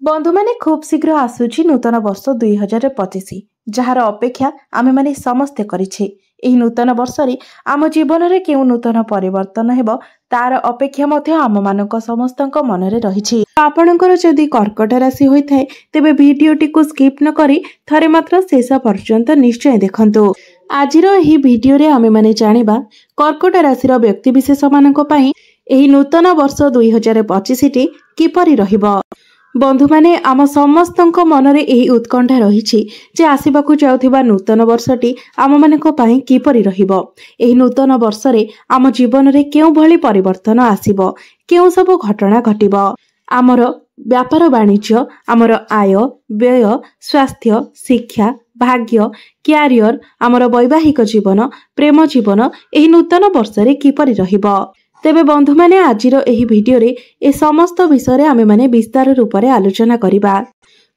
बंधु मैंने खूब शीघ्र आसूची नूतन वर्ष 2025 जार अपेक्षा आमे माने समस्ते करिछे। एही नूतन वर्ष रे आम जीवन रे केउ नूतन परिवर्तन हेबो तार अपेक्षा मध्य आम मानक समस्तक मन रे रहिछि। आपणकर जदि कर्कट राशि होई थाए तेबे भिडियोटी को स्किप न करी थरे मात्र शेष पर्यंत निश्चय देखंतु। आजिर एही भिडियो रे आमे माने जानिबा कर्कट राशिर व्यक्ति विशेष मानक पई एही नूतन वर्ष 2025 टी किपरि रहिबो। बंधु माने आम समस्तक मनरे एही उत्कंठा रहिछि जे आसिबाकु जाउथिबा नूतन वर्षटी आम मानक पई किपरि रहिबो। एही नूतन वर्ष रे आम जीवन रे केउ भली परिवर्तन आसीबो, केउ सब घटना घटिबो। आमर व्यापार वाणिज्य, आमर आय व्यय, स्वास्थ्य, शिक्षा, भाग्य, क्यारियर, आमर वैवाहिक जीवन, प्रेम जीवन एही नूतन वर्ष रे किपरि रहिबो। तेबे बंधु माने आजिर एही भिडियो रे ए समस्त विषय रे आमे माने विस्तार रूप रे आलोचना करिबा।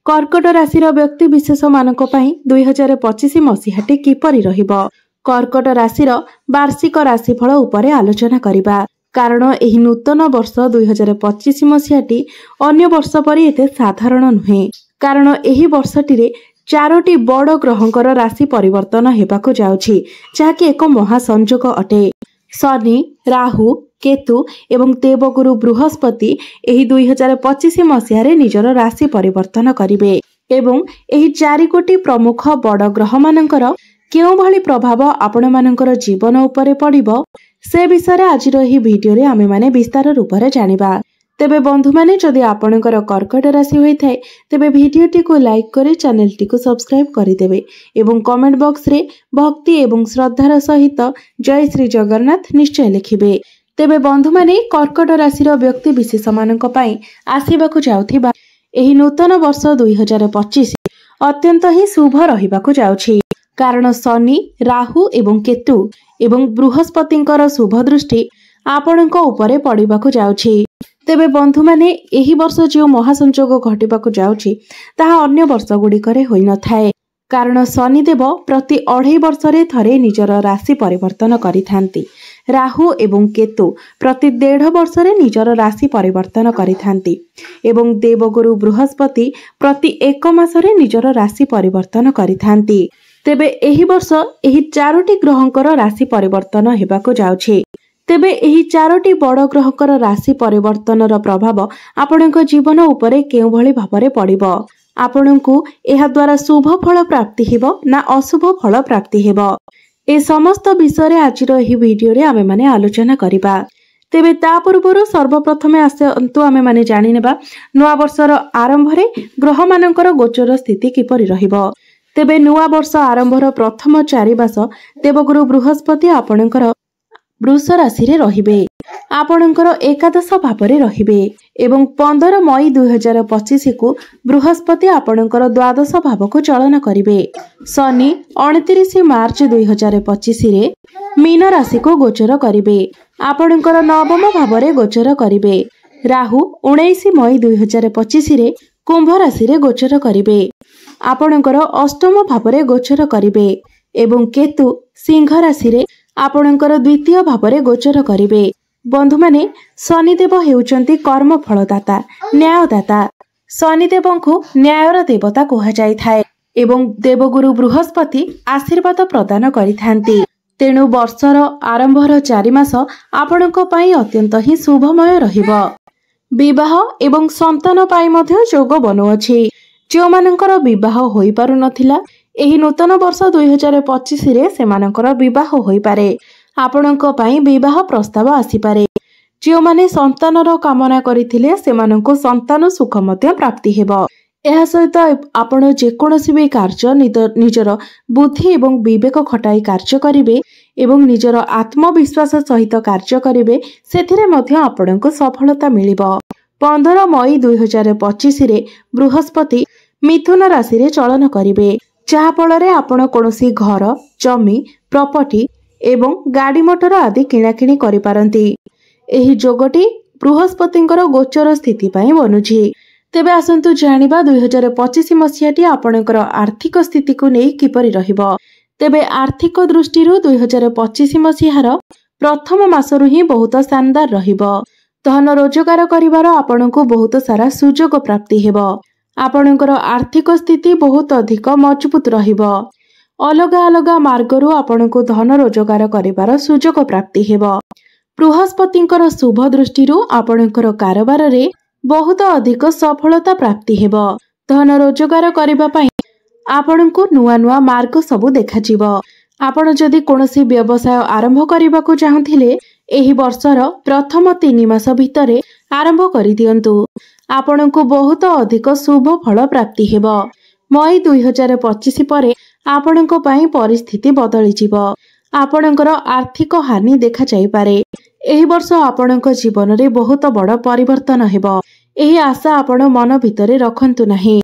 कर्कट राशिर व्यक्ति विशेष मानक पई 2025 मसीहाटी किपरि रहिबो। कर्कट राशिर वार्षिक राशिफल उपरे आलोचना करिबा, कारण एही नूतन वर्ष 2025 मसीहाटी अन्य वर्ष परि एते साधारण नुहे। कारण एही वर्षटी रे चारोटी बड़ ग्रहंकर राशि परिवर्तन हेबाकु जाउछि, जाकी एक महासंयोग अटे। शनि, राहु, केतु एवं देवगुरु बृहस्पति एही 2025 मसीहारे निजर राशि परिवर्तन करिवे एवं एही चारि कोटी प्रमुख बड़ ग्रह मानकर केउ भली प्रभाव आपण मानकर जीवन उपरे पड़िबो से विषय रे आजिर एही भिडियो रे आमे माने विस्तार रूप रे जानिबा। तेबे बंधु माने जदि आपणकर कर्कट राशि होई थाए तेबे भिडियोटी को लाइक करे चैनल टी को सब्सक्राइब करि देबे एवं कमेंट बॉक्स रे भक्ति एवं श्रद्धार सहित जय श्री जगन्नाथ निश्चय लिखिबे। तेबे बंधु माने कर्कट राशिर व्यक्ति विशेष मानक पई आसीबाकु जाउथिबा एही नूतन वर्ष 2025 अत्यंत ही शुभ रहिबाकु जाउछि, कारण शनि, राहु एवं केतु एवं बृहस्पतिंकर शुभ दृष्टि आपणक उपरे पड़िबाकु जाउछि। तेबे बंधु माने एही वर्ष जो महासंयोग घटिबाकु जाउछि ताहा अन्य वर्ष गुड़िकरे होई न थाए, कारण शनिदेव प्रति 2.5 वर्ष रे थरे निजर राशि परिवर्तन करिथांती। राहु एवं केतु प्रति 1.5 वर्ष रे निजर राशि परिवर्तन करिथांती एवं देवगुरु बृहस्पति प्रति 1 मास रे निजर राशि परिवर्तन करिथांती। तेबे एही वर्ष एही चारोटी ग्रहंकर राशि परिवर्तन हेबाकु जाउछि। तेबे एही चारोटी बड़ ग्रहकर राशि परिवर्तनर प्रभाव आपणक जीवन उपरे केउ भली भाबरे पड़िबो। आपणकु एहा द्वारा शुभ फल प्राप्ति हेबो ना अशुभ फल प्राप्ति हेबो, ए समस्त विषय रे आजिर एही भिडियो रे आमे माने आलोचना करिबा। तेबे ता पूर्वरु सर्वप्रथमे आसंतु आमे माने जानि नेबा नुआ वर्षर आरंभ रे ग्रह मानकर गोचर स्थिति किपरि रहिबो। तेबे नुआ वर्ष आरंभर प्रथम 4 मास देवगुरु बृहस्पति आपणकर वृष राशि रे रहिबे, आपणकर एकादश भावरे रहिबे एवं 15 मई 2025 को बृहस्पति आपणकर द्वादश भाव को चलन करिवे। शनि 29 मार्च 2025 रे मीन राशि को गोचर करिवे, आपणकर नवम भावरे गोचर करिवे। राहु 19 मई 2025 रे कुंभ राशि रे गोचर करिवे, आपणकर अष्टम भावरे गोचर करिवे एवं केतु सिंह राशि रे आपणकर द्वितीय भावरे गोचर करिवे। बंधु माने शनिदेव हेउचंती कर्म फलदाता, न्यायदाता। शनिदेवंकु न्यायर देवता कहा जाय थाए एवं देवगुरु बृहस्पति आशीर्वाद प्रदान करिथांती। तेणु वर्षर आरंभर 4 मास आपणक पई अत्यंत ही शुभमय रहिबो। विवाह एवं संतान पाई मध्य जोग बनुअछि। जो मानकर विवाह होई पारु नथिला एही नूतन वर्ष 2025 रे सेमानकर विवाह होई पारे। आपणक पई विवाह प्रस्ताव आसी पारे। जो माने संतानर कामना करिथिले सेमाननको संतान सुख मध्य प्राप्ति हेबो। एहा सहित आपण जे कोनोसी भी कार्य निजर बुद्धि एवं विवेक खटाई कार्य करिवे एवं निजर आत्मविश्वास सहित कार्य करिवे, सेथिरे मध्य आपणको सफलता मिलिबो। 15 मई 2025 रे बृहस्पति मिथुन राशि रे चलन करिवे, जहा फଳରେ आपण कोनोसी घर, जमी, प्रॉपर्टी एवं गाड़ी मोटर आदि किणाकिणी करि पारंती। एही जोगटी बृहस्पतिंकर गोचर स्थिति पई बनुछि। तेबे आसंतु जानिबा 2025 मसीहाटी आपणकर आर्थिक स्थिति को नै किपरि रहिबो। तेबे आर्थिक दृष्टिरु 2025 मसीहार प्रथम मासरु ही बहुत शानदार रहिबो। धन रोजगार करिवार आपणको बहुत सारा सुजोग प्राप्ति हेबो। आपणकर आर्थिक स्थिति बहुत अधिक मजबूत रहिबो। अलग अलग मार्गरू आपणको धन रोजगार करिवार सुजोग प्राप्ति हेबो। बृहस्पतिंकर शुभ दृष्टिरू आपणकर कारोबार रे बहुत अधिक सफलता प्राप्ति हेबो। धन रोजगार करिबा पई आपणको नुआ नुआ मार्ग सबु देखाजिबो। आपण जदि कोनोसी व्यवसाय आरंभ करिबाकू चाहुथिले एही वर्षर प्रथम 3 मास भितरे आरंभ करि दियंतु। आपणको बहुत अधिक शुभ फल प्राप्ति हेबो। मई 2025 परे आपणको पई परिस्थिति बदली जिवो। आपणकर आर्थिक हानि देखा जाई पारे। एही वर्ष आपणको जीवन रे बहुत बड़ परिवर्तन हेबो। एही आशा आपण मन भितरे रखंतु नाही,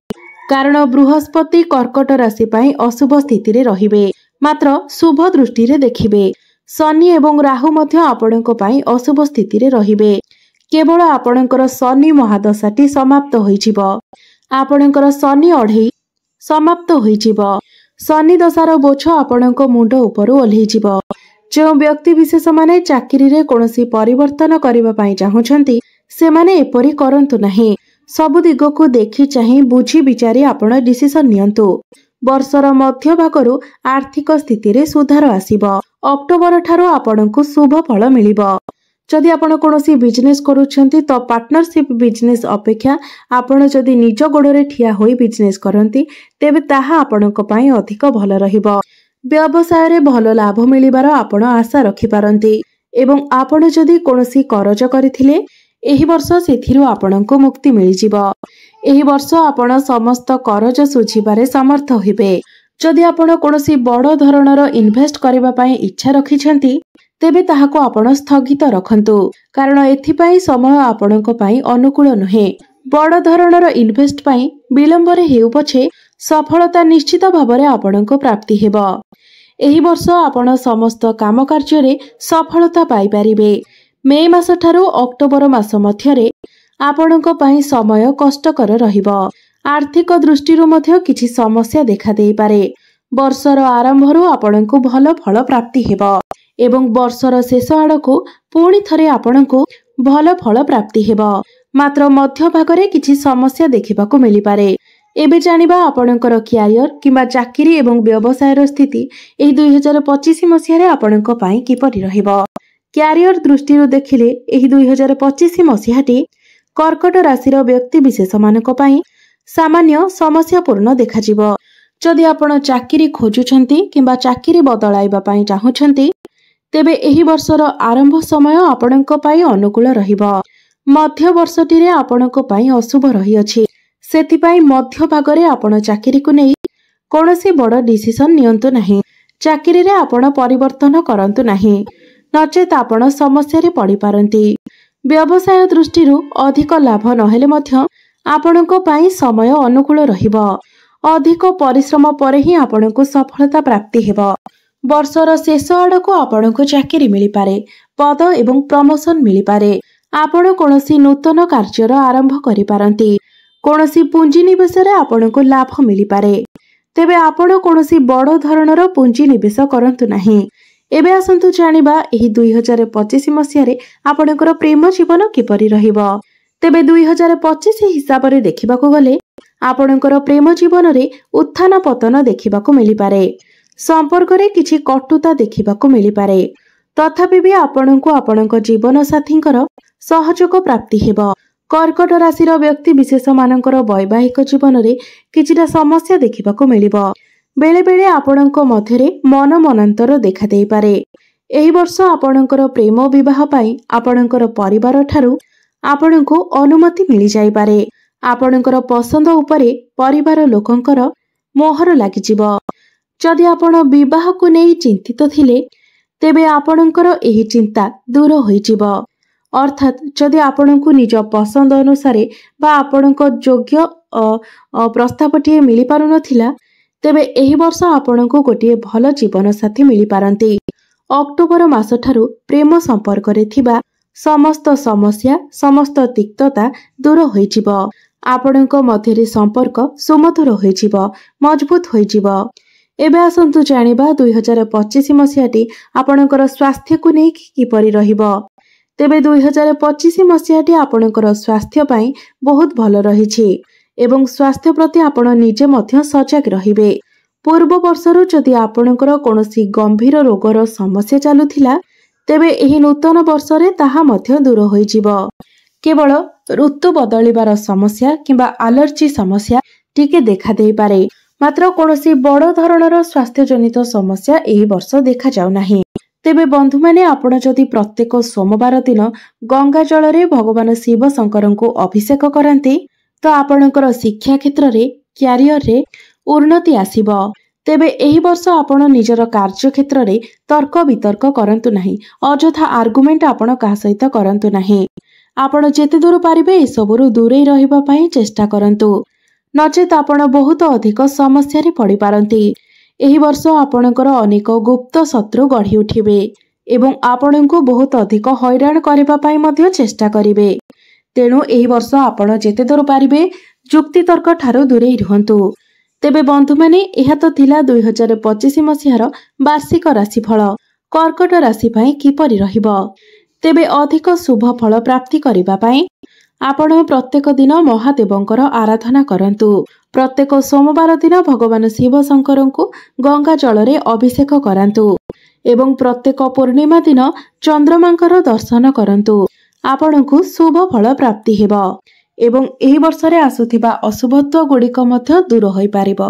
कारण बृहस्पति कर्कट राशि पई अशुभ स्थिति रे रहिबे, मात्र शुभ दृष्टि रे देखिबे। शनि एवं राहु मध्य आपणको पई अशुभ स्थिति रे रहिबे। केवल आपणकर शनि महादशाटी समाप्त होइजिबो। आपणकर शनि अढेई समाप्त होइजिबो। शनि दशार बोझ आपणको मुंड उपरु ओल्हेइजिबो। जो व्यक्ति विशेष माने चाकरी रे कोनोसी परिवर्तन करिबा पई चाहुछंती से माने एपरि करंतु नाही। सबु दिग को देखि चाहि बुझी विचारी आपण डिसिजन नियंतु। वर्षर मध्य भागरू आर्थिक स्थिति रे सुधार आसीबो। अक्टोबर ठारू आपणको शुभ फल मिलिबो। जदि आपण कोनोसी बिजनेस करूछंती तो पार्टनरशिप बिजनेस अपेक्षा आपण जदि निज गोड़रे ठिया होई बिजनेस करंती तेबे ताहा आपणको पई अधिक भल रहिबो। व्यवसाय रे भल लाभ मिलिबार आपण आशा रखि पारंती एवं आपण जदि कोनोसी करज करिथिले एही वर्ष सेथिरु आपणको मुक्ति मिलि जिवो। एही वर्ष आपण समस्त करज सुझिबारे समर्थ होइबे। जदि आपण कोनोसी बड़ धरणर इन्वेस्ट करिबा पई इच्छा रखिछंती तेबे ताहाको आपण स्थगित रखंतु, कारण एथिपाई समय आपणको पई अनुकूल नहे। बड़ धरणर इन्वेस्ट पई विलंबरे हेउ पछे सफलता निश्चित भाबरे आपणको प्राप्ति हेबो। एही वर्ष आपण समस्त काम कार्य रे सफलता पाई परिबे। मे मास ठारू अक्टोबर मास मध्यरे आपणको पई समय कष्टकर रहिबो। आर्थिक दृष्टिरू मध्य किछि समस्या देखा देई पारे। वर्षर आरंभरू आपणको भल फल प्राप्ति हेबो एवं वर्षर शेष आड़कू पुणी थरे आपणको भल फल प्राप्ति हेबो। मात्र मध्य भागरे किछि समस्या देखिबाकू मिलि पारे। एबे जानिबा आपणकर क्यारियर किंबा चाकरी एवं व्यवसायर स्थिति एही 2025 मसिया रे आपणको पई किपरि रहिबो। क्यारियर दृष्टिरू देखिले एही 2025 मसियाटी कर्कट राशिर व्यक्ति विशेष मानक पई सामान्य समस्या पूर्ण देखाजिबो। जदि आपण चाकरी खोजुछंती किंबा चाकरी बदलाइबा पई चाहुछंती तेबे एही वर्षर आरंभ समय आपणको पई अनुकूल रहिबो। मध्य वर्षटी रे आपणको पई अशुभ रही अछि, सेथि पई मध्य भागरे आपण चाकरी को नै कोनोसी बड़ डिसिजन नियंतु नाही। चाकरी रे आपण परिवर्तन करंतु नाही, नचेत आपण समस्या रे पड़ी पारंती। व्यवसाय दृष्टिरू अधिक लाभ नहेले मध्य आपणको पई समय अनुकूल रहिबो। अधिक परिश्रम परे ही आपणको सफलता प्राप्ति हेबो। वर्षर शेष आड़को आपणको चाकरी मिलि पारे, पद एवं प्रमोशन मिलि पारे। आपण कोनोसी नूतन कार्यर आरंभ करि पारंती। कोनोसी पुंजी निवेश रे आपणको लाभ मिलि पारे। तेबे आपण कोनोसी बड़ धरणर पुंजी निवेश करंतु नाही। एबे आसंतु जानिबा एही 2025 मसिया रे आपणकर प्रेम जीवन किपरि रहिबो। तेबे 2025 हिसाब रे देखिबाकू गले आपणकर प्रेम जीवन रे उत्थान पतन देखिबाकू मिलि पारे। संपर्क रे किछि कटुता देखिबाकू मिलि पारे। तथापि भी आपणको आपणक जीवन साथींकर सहयोग प्राप्ति हेबो। कर्कट राशिर व्यक्ति विशेष मानकर वैवाहिक जीवन रे किछिटा समस्या देखिबाकू मिलिबो। बेले बेले आपणको मध्यरे मन मनांतर देखा देई पारे। एही वर्ष आपणकर प्रेम विवाह पाई आपणकर परिवार ठारू आपणको अनुमति मिलि जाई पारे। आपणकर पसंद उपरे परिवार लोकंकर मोहर लागि जिवो। जदि आपण विवाह को नै चिंतित थिले तेबे आपणकर एही चिंता दूर होई जिवो। अर्थात जदि आपणको निज पसंद अनुसारे बा आपणको योग्य प्रस्तावटी मिलि पारु नथिला तेबे एही वर्ष आपणको गोटिए भल जीवन साथी मिलि पारंती। अक्टोबर मास ठारू प्रेम संपर्क रे थिबा समस्त समस्या समस्त तिक्तता दूर होई जिवो। आपणको मध्यरे संपर्क सुमधुर होई जिवो, मजबूत होई जिवो। एबे आसंतु जानिबा 2025 मसियाटी आपणकर स्वास्थ्य को नै किपरि रहिबो। तेबे 2025 मसियाटी आपणकर स्वास्थ्य पई बहुत भल रहिछि। एवं स्वास्थ्य प्रति आपण निजे मध्य सजग रहिबे। पूर्व वर्षरू जदि आपणकर कौनसी गंभीर रोगर समस्या चलुथिला तेबे एही नूतन वर्षरे ताहा मध्य दूर होइजिबो। केवल ऋतु बदलिबार समस्या किंबा आलर्जी समस्या टिके देखा देई पारे, मात्र कौनसी बड़ धरणर स्वास्थ्य जनित समस्या एही वर्ष देखा जाउ नाही। तेबे बंधु माने आपण जदि प्रत्येक सोमवार दिन गंगा जल रे भगवान शिव शंकर को अभिषेक करंती तो आपणकर शिक्षा क्षेत्र रे क्यारियर रे उन्नति आसीबो। तेबे एही वर्ष आपण निजर कार्य क्षेत्र रे तर्क वितर्क करंतु नाही, अजथा आर्गुमेंट आपण का सहित करंतु नाही। आपण जेते दूर पारिबे ए सबरु दूरे रहिबा पई चेष्टा करंतु, नचेत आपण बहुत अधिक समस्या रे पड़ी पारंती। एही वर्ष आपणकर अनेक गुप्त शत्रु गढ़ी उठिबे एवं आपणको बहुत अधिक हैरान करबा पई मध्य चेष्टा करिवे। तेणु एही वर्ष आपण जेते दूर पारिबे जुक्ति तर्क ठारो दूरे रहंतु। तेबे बंधु माने एहा तो थिला 2025 मसिहार वार्षिक राशिफल। कर्कट राशि पई किपरि रहिबो? तेबे अधिक शुभ फल प्राप्ति करिबा पई आपण प्रत्येक दिन महादेवंकर आराधना करंतु। प्रत्येक सोमवार दिन भगवान शिव शंकर को गंगा जल रे अभिषेक करंतु एवं प्रत्येक पूर्णिमा दिन चंद्रमांकर दर्शन करंतु। आपण को शुभ फल प्राप्ति हेबो एवं एही वर्ष रे आसुथिबा अशुभत्व गुड़िक मध्य दूर होई पारिबो।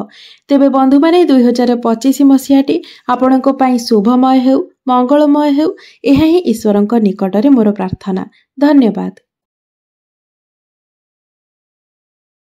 तेबे बंधु माने 2025 मसियाटी आपणको पई शुभमय हेउ, मंगलमय हेउ, एहा ही ईश्वरंक निकटरे मोर प्रार्थना। धन्यवाद।